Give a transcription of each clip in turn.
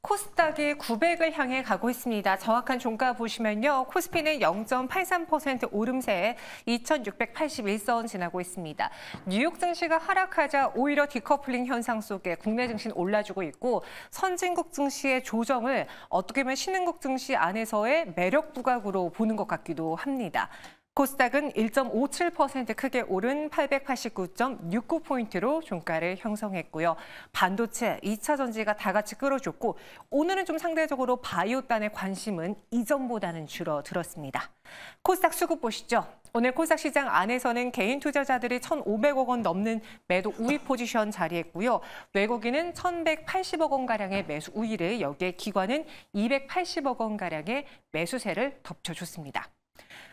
코스닥이 900을 향해 가고 있습니다. 정확한 종가 보시면요. 코스피는 0.83% 오름세에 2,681선 지나고 있습니다. 뉴욕 증시가 하락하자 오히려 디커플링 현상 속에 국내 증시는 올라주고 있고 선진국 증시의 조정을 어떻게 보면 신흥국 증시 안에서의 매력 부각으로 보는 것 같기도 합니다. 코스닥은 1.57% 크게 오른 889.69포인트로 종가를 형성했고요. 반도체, 2차 전지가 다 같이 끌어줬고 오늘은 좀 상대적으로 바이오단의 관심은 이전보다는 줄어들었습니다. 코스닥 수급 보시죠. 오늘 코스닥 시장 안에서는 개인 투자자들이 1,500억 원 넘는 매도 우위 포지션 자리했고요. 외국인은 1,180억 원가량의 매수 우위를 여기에 기관은 280억 원가량의 매수세를 덮쳐줬습니다.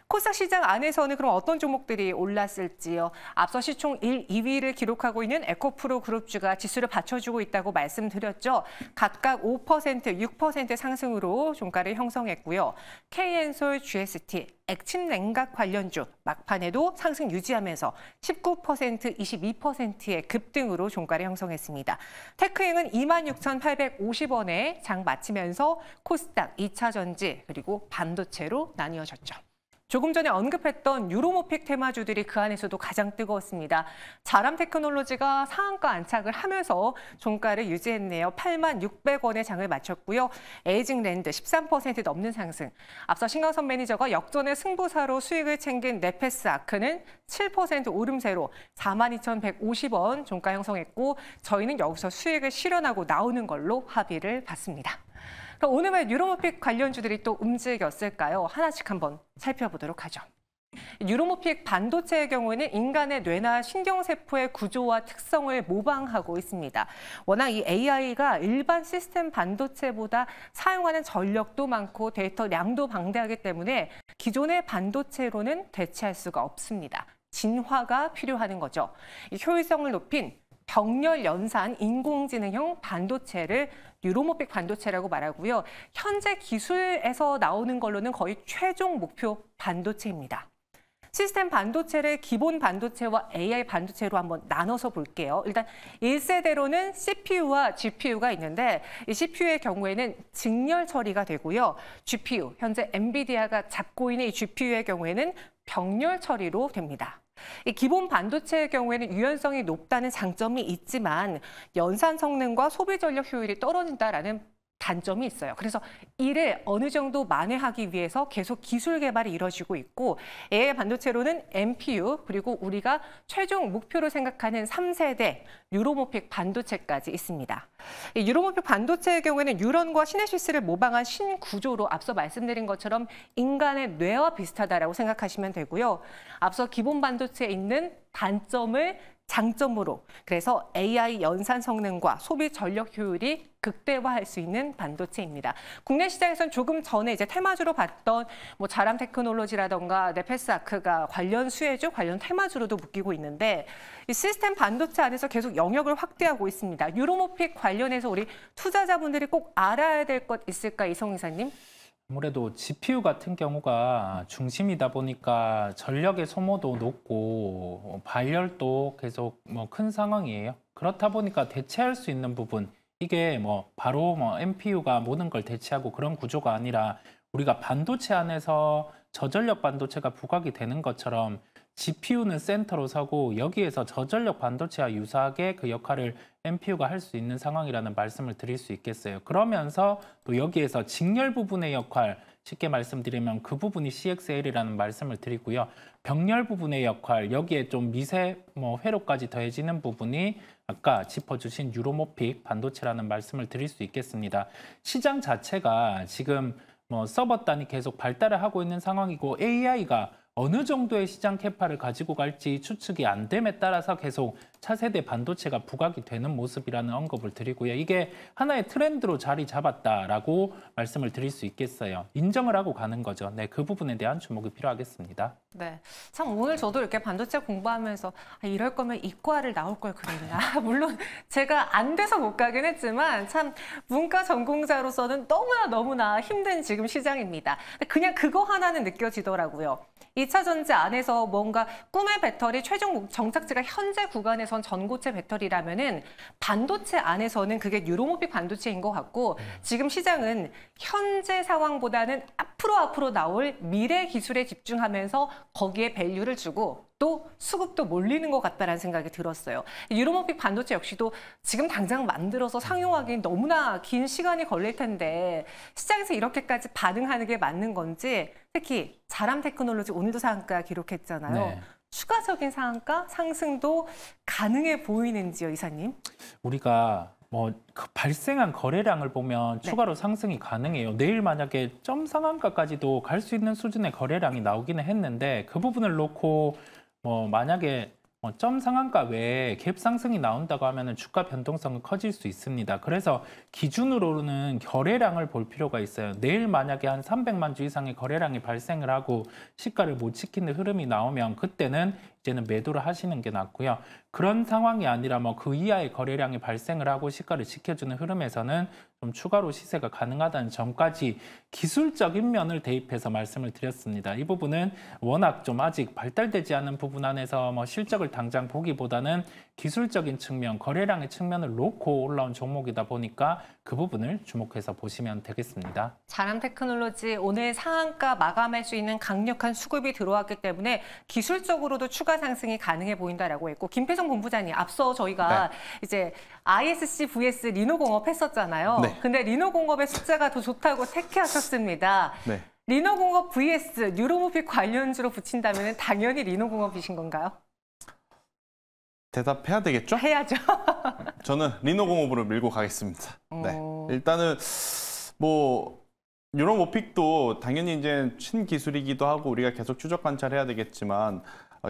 코스닥 시장 안에서는 그럼 어떤 종목들이 올랐을지요? 앞서 시총 1, 2위를 기록하고 있는 에코프로 그룹주가 지수를 받쳐주고 있다고 말씀드렸죠. 각각 5%, 6% 상승으로 종가를 형성했고요. KN솔, GST, 액침 냉각 관련주 막판에도 상승 유지하면서 19%, 22%의 급등으로 종가를 형성했습니다. 테크행은 26,850원에 장 마치면서 코스닥, 2차 전지 그리고 반도체로 나뉘어졌죠. 조금 전에 언급했던 유로모픽 테마주들이 그 안에서도 가장 뜨거웠습니다. 자람 테크놀로지가 상한가 안착을 하면서 종가를 유지했네요. 86,600원에 장을 마쳤고요. 에이징랜드 13% 넘는 상승. 앞서 신강선 매니저가 역전의 승부사로 수익을 챙긴 네페스 아크는 7% 오름세로 42,150원 종가 형성했고 저희는 여기서 수익을 실현하고 나오는 걸로 합의를 봤습니다. 오늘 왜 유로모픽 관련주들이 또 움직였을까요? 하나씩 한번 살펴보도록 하죠. 유로모픽 반도체의 경우에는 인간의 뇌나 신경세포의 구조와 특성을 모방하고 있습니다. 워낙 이 AI가 일반 시스템 반도체보다 사용하는 전력도 많고 데이터량도 방대하기 때문에 기존의 반도체로는 대체할 수가 없습니다. 진화가 필요한 거죠. 이 효율성을 높인 병렬 연산 인공지능형 반도체를 유로모픽 반도체라고 말하고요. 현재 기술에서 나오는 걸로는 거의 최종 목표 반도체입니다. 시스템 반도체를 기본 반도체와 AI 반도체로 한번 나눠서 볼게요. 일단 1세대로는 CPU와 GPU가 있는데 이 CPU의 경우에는 직렬 처리가 되고요. GPU, 현재 엔비디아가 잡고 있는 이 GPU의 경우에는 병렬 처리로 됩니다. 이 기본 반도체의 경우에는 유연성이 높다는 장점이 있지만 연산 성능과 소비 전력 효율이 떨어진다라는 단점이 있어요. 그래서 이를 어느 정도 만회하기 위해서 계속 기술 개발이 이루어지고 있고 AI 반도체로는 NPU 그리고 우리가 최종 목표로 생각하는 3세대 유로모픽 반도체까지 있습니다. 이 유로모픽 반도체의 경우에는 뉴런과 시내시스를 모방한 신구조로 앞서 말씀드린 것처럼 인간의 뇌와 비슷하다라고 생각하시면 되고요. 앞서 기본 반도체에 있는 단점을 장점으로 그래서 AI 연산 성능과 소비 전력 효율이 극대화할 수 있는 반도체입니다. 국내 시장에서는 조금 전에 이제 테마주로 봤던 자람 테크놀로지라던가 네페스 아크가 관련 수혜주, 관련 테마주로도 묶이고 있는데 이 시스템 반도체 안에서 계속 영역을 확대하고 있습니다. 유로모픽 관련해서 우리 투자자분들이 꼭 알아야 될 것 있을까, 이성 이사님? 아무래도 GPU 같은 경우가 중심이다 보니까 전력의 소모도 높고 발열도 계속 큰 상황이에요. 그렇다 보니까 대체할 수 있는 부분, 이게 바로 NPU가 모든 걸 대체하고 그런 구조가 아니라 우리가 반도체 안에서 저전력 반도체가 부각이 되는 것처럼 GPU는 센터로 서고 여기에서 저전력 반도체와 유사하게 그 역할을 NPU가 할 수 있는 상황이라는 말씀을 드릴 수 있겠어요. 그러면서 또 여기에서 직렬 부분의 역할, 쉽게 말씀드리면 그 부분이 CXL이라는 말씀을 드리고요. 병렬 부분의 역할, 여기에 좀 미세 회로까지 더해지는 부분이 아까 짚어주신 유로모픽 반도체라는 말씀을 드릴 수 있겠습니다. 시장 자체가 지금 서버 단이 계속 발달을 하고 있는 상황이고 AI가 어느 정도의 시장 캐파를 가지고 갈지 추측이 안 됨에 따라서 계속 차세대 반도체가 부각이 되는 모습이라는 언급을 드리고요. 이게 하나의 트렌드로 자리 잡았다라고 말씀을 드릴 수 있겠어요. 인정을 하고 가는 거죠. 네, 그 부분에 대한 주목이 필요하겠습니다. 네, 참 오늘 저도 이렇게 반도체 공부하면서 이럴 거면 이과를 나올 걸 그랬나. 물론 제가 안 돼서 못 가긴 했지만 참 문과 전공자로서는 너무나 힘든 지금 시장입니다. 그냥 그거 하나는 느껴지더라고요. 2차 전지 안에서 뭔가 꿈의 배터리 최종 정착지가 현재 구간에서 안에선 전고체 배터리라면은 반도체 안에서는 그게 뉴로모픽 반도체인 것 같고 지금 시장은 현재 상황보다는 앞으로 나올 미래 기술에 집중하면서 거기에 밸류를 주고 또 수급도 몰리는 것 같다라는 생각이 들었어요. 뉴로모픽 반도체 역시도 지금 당장 만들어서 상용하기는 너무나 긴 시간이 걸릴 텐데 시장에서 이렇게까지 반응하는 게 맞는 건지 특히 자람 테크놀로지 오늘도 상한가 기록했잖아요. 네. 추가적인 상한가 상승도 가능해 보이는지요, 이사님? 우리가 그 발생한 거래량을 보면 네. 추가로 상승이 가능해요. 내일 만약에 점 상한가까지도 갈 수 있는 수준의 거래량이 나오기는 했는데 그 부분을 놓고 만약에 점 상한가 외에 갭 상승이 나온다고 하면은 주가 변동성은 커질 수 있습니다. 그래서 기준으로는 거래량을 볼 필요가 있어요. 내일 만약에 한 300만 주 이상의 거래량이 발생을 하고 시가를 못 지키는 흐름이 나오면 그때는 이제는 매도를 하시는 게 낫고요. 그런 상황이 아니라 그 이하의 거래량이 발생을 하고 시가를 지켜주는 흐름에서는 좀 추가로 시세가 가능하다는 점까지 기술적인 면을 대입해서 말씀을 드렸습니다. 이 부분은 워낙 좀 아직 발달되지 않은 부분 안에서 실적을 당장 보기보다는 기술적인 측면, 거래량의 측면을 놓고 올라온 종목이다 보니까 그 부분을 주목해서 보시면 되겠습니다. 자람 테크놀로지 오늘 상한가 마감할 수 있는 강력한 수급이 들어왔기 때문에 기술적으로도 추가 상승이 가능해 보인다라고 했고 김태성 본부장님 앞서 저희가 이제 ISC vs 리노공업 했었잖아요. 네. 근데 리노공업의 숫자가 더 좋다고 택해하셨습니다. 네. 리노공업 vs 뉴로모픽 관련주로 붙인다면 당연히 리노공업이신 건가요? 대답해야 되겠죠? 해야죠. 저는 리노공업으로 밀고 가겠습니다. 네. 일단은 뉴로모픽도 당연히 이제 신기술이기도 하고 우리가 계속 추적 관찰해야 되겠지만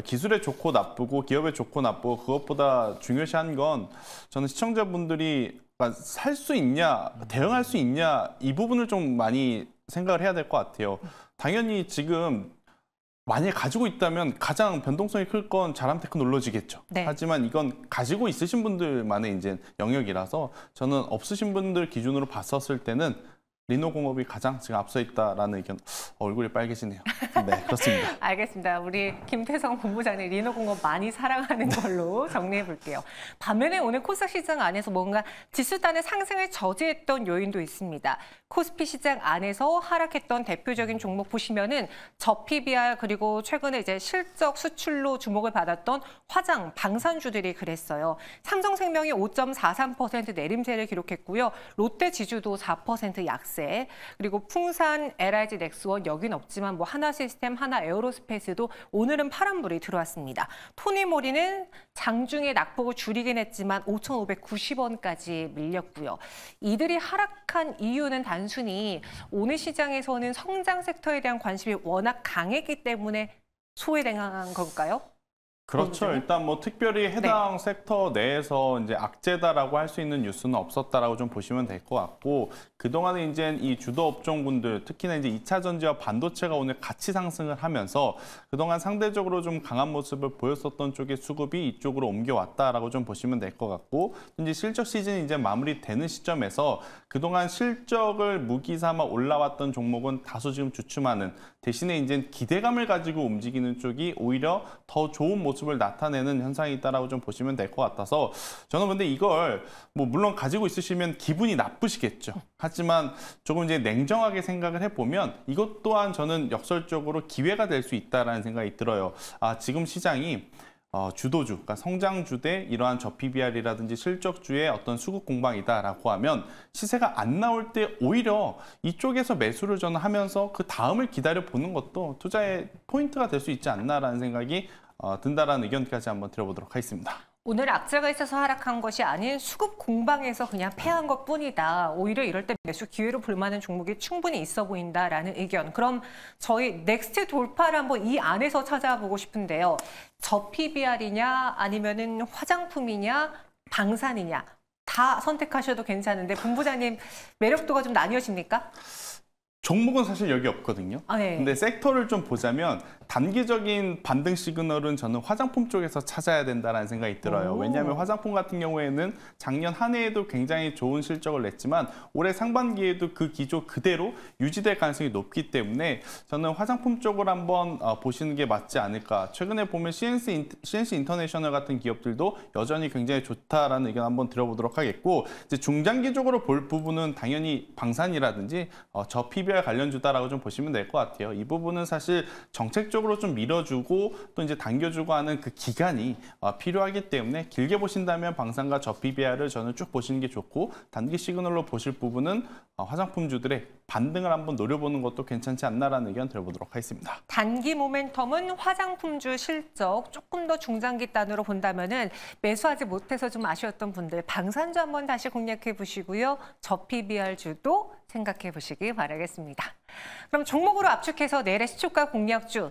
기술에 좋고 나쁘고 기업에 좋고 나쁘고 그것보다 중요시한 건 저는 시청자분들이 살 수 있냐, 대응할 수 있냐 이 부분을 좀 많이 생각을 해야 될 것 같아요. 당연히 지금 만약에 가지고 있다면 가장 변동성이 클 건 자람 테크놀로지겠죠. 네. 하지만 이건 가지고 있으신 분들만의 이제 영역이라서 저는 없으신 분들 기준으로 봤었을 때는 리노공업이 가장 지금 앞서 있다라는 의견. 얼굴이 빨개지네요. 네, 그렇습니다. 알겠습니다. 우리 김태성 본부장님 리노공업 많이 사랑하는 걸로 정리해 볼게요. 반면에 오늘 코스닥 시장 안에서 뭔가 지수단의 상승을 저지했던 요인도 있습니다. 코스피 시장 안에서 하락했던 대표적인 종목 보시면은 저PBR 그리고 최근에 이제 실적 수출로 주목을 받았던 화장, 방산주들이 그랬어요. 삼성생명이 5.43% 내림세를 기록했고요. 롯데지주도 4% 약세. 그리고 풍산, LIG, 넥스원 여긴 없지만 하나시스템, 하나에어로스페이스도 오늘은 파란불이 들어왔습니다. 토니모리는 장중에 낙폭을 줄이긴 했지만 5,590원까지 밀렸고요. 이들이 하락한 이유는 단순히 오늘 시장에서는 성장 섹터에 대한 관심이 워낙 강했기 때문에 소외당한 걸까요? 그렇죠. 일단 특별히 해당 섹터 내에서 이제 악재다라고 할 수 있는 뉴스는 없었다라고 좀 보시면 될 것 같고 그동안에 이제 이 주도 업종군들 특히나 이제 2차 전지와 반도체가 오늘 같이 상승을 하면서 그동안 상대적으로 좀 강한 모습을 보였었던 쪽의 수급이 이쪽으로 옮겨왔다라고 좀 보시면 될 것 같고 이제 실적 시즌이 이제 마무리되는 시점에서 그동안 실적을 무기 삼아 올라왔던 종목은 다소 지금 주춤하는 대신에 이제 기대감을 가지고 움직이는 쪽이 오히려 더 좋은 모습을 나타내는 현상이 있다라고 좀 보시면 될 것 같아서 저는 근데 이걸 물론 가지고 있으시면 기분이 나쁘시겠죠. 하지만 조금 이제 냉정하게 생각을 해보면 이것 또한 저는 역설적으로 기회가 될 수 있다라는 생각이 들어요. 지금 시장이 주도주, 그러니까 성장주 대 이러한 저PBR이라든지 실적주의 어떤 수급 공방이다라고 하면 시세가 안 나올 때 오히려 이쪽에서 매수를 저는 하면서 그 다음을 기다려 보는 것도 투자의 포인트가 될 수 있지 않나라는 생각이 든다라는 의견까지 한번 드려보도록 하겠습니다. 오늘 악재가 있어서 하락한 것이 아닌 수급 공방에서 그냥 패한 것뿐이다. 오히려 이럴 때 매수 기회로 볼 만한 종목이 충분히 있어 보인다라는 의견. 그럼 저희 넥스트 돌파를 한번 이 안에서 찾아보고 싶은데요. 저PBR이냐 아니면은 화장품이냐 방산이냐 다 선택하셔도 괜찮은데 본부장님 매력도가 좀 나뉘어집니까? 종목은 사실 여기 없거든요. 네. 근데 섹터를 좀 보자면 단기적인 반등 시그널은 저는 화장품 쪽에서 찾아야 된다는 생각이 들어요. 왜냐하면 화장품 같은 경우에는 작년 한 해에도 굉장히 좋은 실적을 냈지만 올해 상반기에도 그 기조 그대로 유지될 가능성이 높기 때문에 저는 화장품 쪽을 한번 보시는 게 맞지 않을까. 최근에 보면 CNC 인터내셔널 같은 기업들도 여전히 굉장히 좋다라는 의견 한번 들어보도록 하겠고, 이제 중장기적으로 볼 부분은 당연히 방산이라든지 저 PBR 관련주다라고 좀 보시면 될 것 같아요. 이 부분은 사실 정책적으로 좀 밀어주고 또 이제 당겨주고 하는 그 기간이 필요하기 때문에 길게 보신다면 방산과 저 PBR을 저는 쭉 보시는 게 좋고, 단기 시그널로 보실 부분은 화장품주들의 반등을 한번 노려보는 것도 괜찮지 않나라는 의견 들어보도록 하겠습니다. 단기 모멘텀은 화장품주 실적, 조금 더 중장기 단으로 본다면은 매수하지 못해서 좀 아쉬웠던 분들 방산주 한번 다시 공략해 보시고요. 저 PBR주도 생각해 보시기 바라겠습니다. 그럼 종목으로 압축해서 내일의 시초가 공략주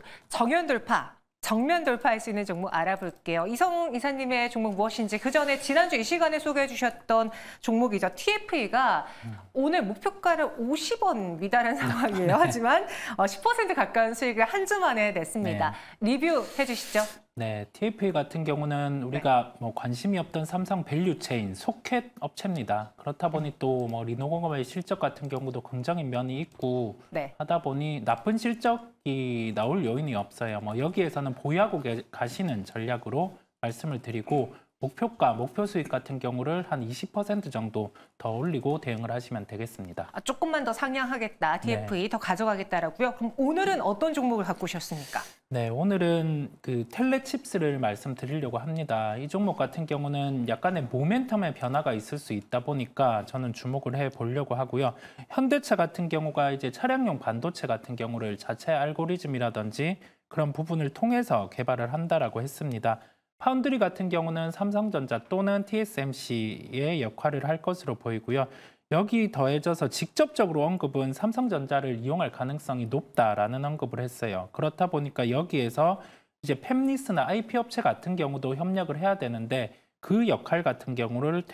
정면 돌파할 수 있는 종목 알아볼게요. 이성 이사님의 종목 무엇인지 그 전에 지난주 이 시간에 소개해 주셨던 종목이죠. TFE가 오늘 목표가를 50원 미달한 상황이에요. 하지만 10% 가까운 수익을 한 주 만에 냈습니다. 네. 리뷰해 주시죠. 네, TFE 같은 경우는 우리가 뭐 관심이 없던 삼성 밸류체인 소켓 업체입니다. 그렇다 보니 또 뭐 리노공업의 실적 같은 경우도 긍정인 면이 있고 하다 보니 나쁜 실적이 나올 요인이 없어요. 뭐 여기에서는 보유하고 가시는 전략으로 말씀을 드리고, 목표가, 목표 수익 같은 경우를 한 20% 정도 더 올리고 대응을 하시면 되겠습니다. 조금만 더 상향하겠다, TFE 더 가져가겠다라고요. 그럼 오늘은 어떤 종목을 갖고 오셨습니까? 네, 오늘은 그 텔레칩스를 말씀드리려고 합니다. 이 종목 같은 경우는 약간의 모멘텀의 변화가 있을 수 있다 보니까 저는 주목을 해 보려고 하고요. 현대차 같은 경우가 이제 차량용 반도체 같은 경우를 자체 알고리즘이라든지 그런 부분을 통해서 개발을 한다라고 했습니다. 파운드리 같은 경우는 삼성전자 또는 TSMC의 역할을 할 것으로 보이고요. 여기 더해져서 직접적으로 언급은 삼성전자를 이용할 가능성이 높다라는 언급을 했어요. 그렇다 보니까 여기에서 이제 팹리스나 IP 업체 같은 경우도 협력을 해야 되는데 그 역할 같은 경우를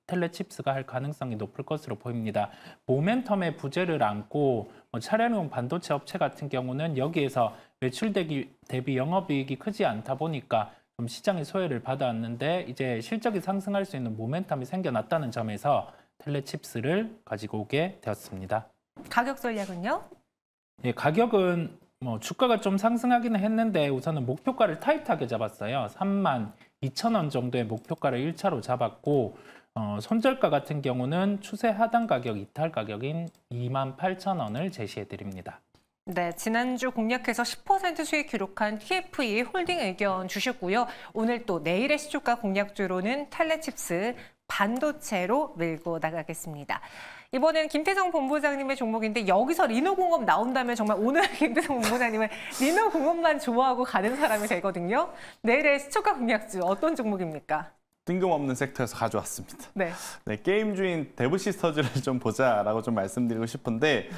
텔레칩스가 할 가능성이 높을 것으로 보입니다. 모멘텀의 부재를 안고 차량용 반도체 업체 같은 경우는 여기에서 매출 대비 영업이익이 크지 않다 보니까 좀 시장의 소외를 받아왔는데 이제 실적이 상승할 수 있는 모멘텀이 생겨났다는 점에서 텔레칩스를 가지고 오게 되었습니다. 가격 전략은요? 예, 가격은 뭐 주가가 좀 상승하기는 했는데 우선은 목표가를 타이트하게 잡았어요. 32,000원 정도의 목표가를 1차로 잡았고 손절가 같은 경우는 추세 하단 가격, 이탈 가격인 28,000원을 제시해 드립니다. 네, 지난주 공략해서 10% 수익 기록한 TFE 홀딩 의견 주셨고요. 오늘 또 내일의 시초가 공략주로는 텔레칩스 반도체로 밀고 나가겠습니다. 이번엔 김태성 본부장님의 종목인데 여기서 리노공업 나온다면 정말 오늘 김태성 본부장님은 리노공업만 좋아하고 가는 사람이 되거든요. 내일의 시초가 공략주 어떤 종목입니까? 뜬금없는 섹터에서 가져왔습니다. 네, 게임주인 데브시스터즈를 좀 보자라고 좀 말씀드리고 싶은데,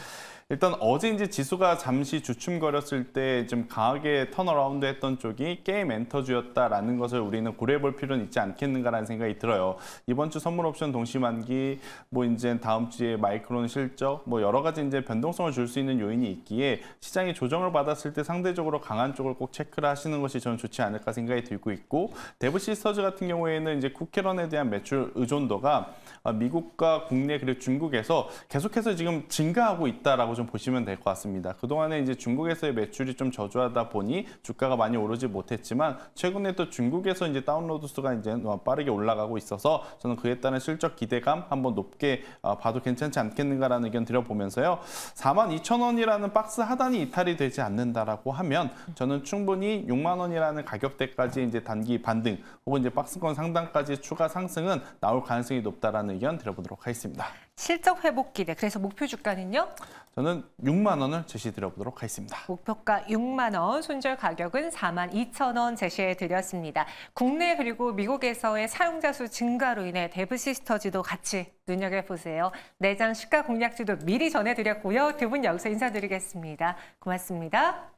일단 어제 이제 지수가 잠시 주춤거렸을 때 좀 강하게 턴어라운드 했던 쪽이 게임 엔터주였다라는 것을 우리는 고려해 볼 필요는 있지 않겠는가라는 생각이 들어요. 이번 주 선물 옵션 동시만기, 뭐 이제 다음 주에 마이크론 실적, 뭐 여러 가지 이제 변동성을 줄 수 있는 요인이 있기에 시장이 조정을 받았을 때 상대적으로 강한 쪽을 꼭 체크를 하시는 것이 저는 좋지 않을까 생각이 들고 있고, 데브시스터즈 같은 경우에는 이제 쿠키런에 대한 매출 의존도가 미국과 국내 그리고 중국에서 계속해서 지금 증가하고 있다라고 좀 보시면 될 것 같습니다. 그동안에 이제 중국에서의 매출이 좀 저조하다 보니 주가가 많이 오르지 못했지만 최근에 또 중국에서 이제 다운로드 수가 이제 빠르게 올라가고 있어서 저는 그에 따른 실적 기대감 한번 높게 봐도 괜찮지 않겠는가라는 의견 드려보면서요. 42,000원이라는 박스 하단이 이탈이 되지 않는다라고 하면 저는 충분히 6만 원이라는 가격대까지 이제 단기 반등 혹은 이제 박스권 상단까지 추가 상승은 나올 가능성이 높다라는 의견 드려보도록 하겠습니다. 실적 회복 기대, 그래서 목표 주가는요? 저는 6만 원을 제시 드려보도록 하겠습니다. 목표가 6만 원, 손절 가격은 42,000원 제시해 드렸습니다. 국내 그리고 미국에서의 사용자 수 증가로 인해 데브시스터즈도 같이 눈여겨보세요. 내장 시가 공략주도 미리 전해드렸고요. 두 분 여기서 인사드리겠습니다. 고맙습니다.